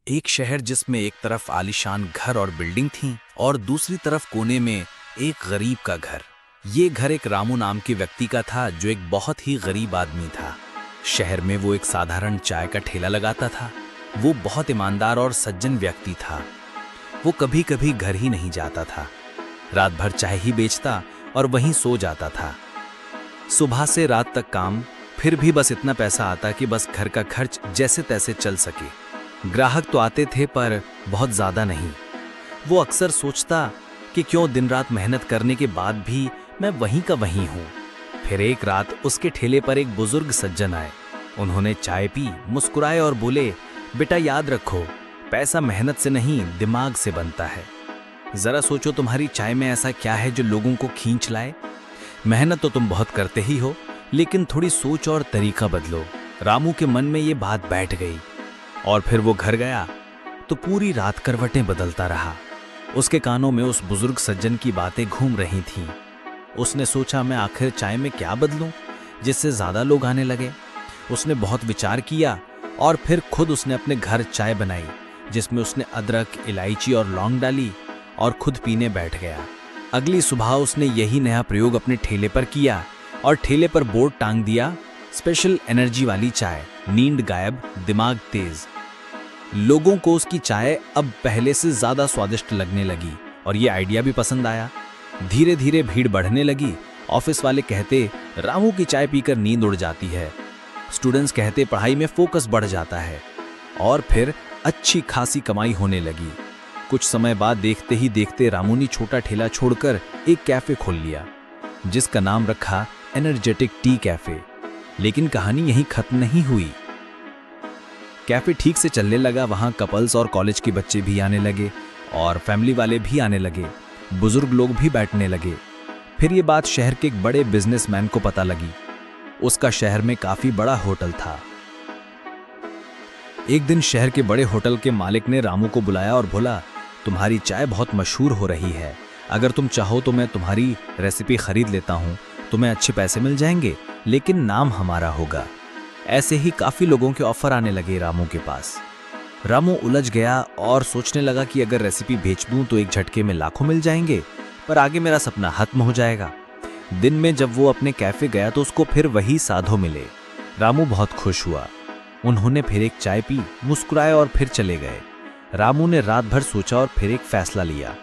एक शहर जिसमें एक तरफ आलीशान घर और बिल्डिंग थीं और दूसरी तरफ कोने में एक गरीब का घर। ये घर एक रामू नाम के व्यक्ति का था जो एक बहुत ही गरीब आदमी था। शहर में वो एक साधारण चाय का ठेला लगाता था। वो बहुत ईमानदार और सज्जन व्यक्ति था। वो कभी कभी घर ही नहीं जाता था। रात भर चाय ही बेचता और वहीं सो जाता था। सुबह से रात तक काम, फिर भी बस इतना पैसा आता कि बस घर का खर्च जैसे तैसे चल सके। ग्राहक तो आते थे पर बहुत ज्यादा नहीं। वो अक्सर सोचता कि क्यों दिन रात मेहनत करने के बाद भी मैं वहीं का वहीं हूं। फिर एक रात उसके ठेले पर एक बुजुर्ग सज्जन आए। उन्होंने चाय पी, मुस्कुराए और बोले, बेटा याद रखो, पैसा मेहनत से नहीं दिमाग से बनता है। जरा सोचो तुम्हारी चाय में ऐसा क्या है जो लोगों को खींच लाए। मेहनत तो तुम बहुत करते ही हो, लेकिन थोड़ी सोच और तरीका बदलो। रामू के मन में ये बात बैठ गई और फिर वो घर गया तो पूरी रात करवटें बदलता रहा। उसके कानों में उस बुजुर्ग सज्जन की बातें घूम रही थीं। उसने सोचा, मैं आखिर चाय में क्या बदलूं जिससे ज्यादा लोग आने लगे। उसने बहुत विचार किया और फिर खुद उसने अपने घर चाय बनाई, जिसमें उसने अदरक, इलायची और लौंग डाली और खुद पीने बैठ गया। अगली सुबह उसने यही नया प्रयोग अपने ठेले पर किया और ठेले पर बोर्ड टांग दिया, स्पेशल एनर्जी वाली चाय, नींद गायब, दिमाग तेज। लोगों को उसकी चाय अब पहले से ज्यादा स्वादिष्ट लगने लगी और ये आइडिया भी पसंद आया। धीरे धीरे भीड़ बढ़ने लगी। ऑफिस वाले कहते, रामू की चाय पीकर नींद उड़ जाती है। स्टूडेंट्स कहते, पढ़ाई में फोकस बढ़ जाता है। और फिर अच्छी खासी कमाई होने लगी। कुछ समय बाद देखते ही देखते रामू ने छोटा ठेला छोड़कर एक कैफे खोल लिया, जिसका नाम रखा एनर्जेटिक टी कैफे। लेकिन कहानी यहीं खत्म नहीं हुई। कैफे ठीक से चलने लगा। वहां कपल्स और कॉलेज के बच्चे भी आने लगे और फैमिली वाले भी आने लगे। बुजुर्ग लोग भी बैठने लगे। फिर ये बात शहर के एक बड़े बिजनेसमैन को पता लगी। उसका शहर में काफी बड़ा होटल था। एक दिन शहर के बड़े होटल के मालिक ने रामू को बुलाया और बोला, तुम्हारी चाय बहुत मशहूर हो रही है। अगर तुम चाहो तो मैं तुम्हारी रेसिपी खरीद लेता हूं। तुम्हें अच्छे पैसे मिल जाएंगे, लेकिन नाम हमारा होगा। ऐसे ही काफी लोगों के ऑफर आने लगे रामू के पास। रामू उलझ गया और सोचने लगा कि अगर रेसिपी बेच दूं तो एक झटके में लाखों मिल जाएंगे, पर आगे मेरा सपना खत्म हो जाएगा। दिन में जब वो अपने कैफे गया तो उसको फिर वही साधु मिले। रामू बहुत खुश हुआ। उन्होंने फिर एक चाय पी, मुस्कुराए और फिर चले गए। रामू ने रात भर सोचा और फिर एक फैसला लिया।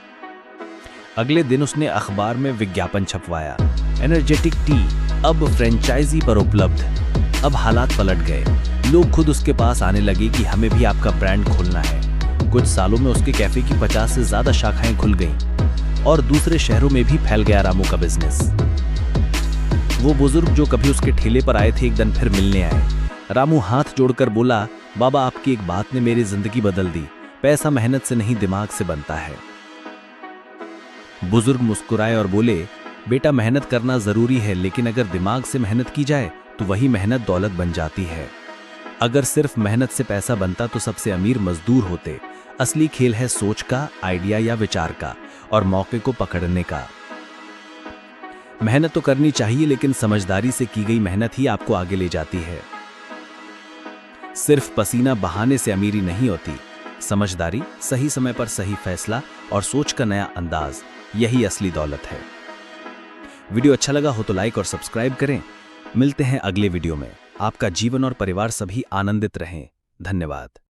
अगले दिन उसने अखबार में विज्ञापन छपवाया, एनर्जेटिक टी अब फ्रेंचाइजी पर उपलब्ध। अब हालात पलट गए। लोग खुद उसके पास आने लगे कि हमें भी आपका ब्रांड खोलना है। कुछ सालों में उसके कैफे की 50 से ज्यादा शाखाएं खुल गईं और दूसरे शहरों में भी फैल गया रामू का बिजनेस। वो बुजुर्ग जो कभी उसके ठेले पर आए थे एक दिन फिर मिलने आए। रामू हाथ जोड़कर बोला, बाबा आपकी एक बात ने मेरी जिंदगी बदल दी। पैसा मेहनत से नहीं दिमाग से बनता है। बुजुर्ग मुस्कुराए और बोले, बेटा मेहनत करना जरूरी है, लेकिन अगर दिमाग से मेहनत की जाए तो वही मेहनत दौलत बन जाती है। अगर सिर्फ मेहनत से पैसा बनता तो सबसे अमीर मजदूर होते। असली खेल है सोच का, आइडिया या विचार का और मौके को पकड़ने का। मेहनत तो करनी चाहिए, लेकिन समझदारी से की गई मेहनत ही आपको आगे ले जाती है। सिर्फ पसीना बहाने से अमीरी नहीं होती। समझदारी, सही समय पर सही फैसला और सोच का नया अंदाज, यही असली दौलत है। वीडियो अच्छा लगा हो तो लाइक और सब्सक्राइब करें। मिलते हैं अगले वीडियो में। आपका जीवन और परिवार सभी आनंदित रहें। धन्यवाद।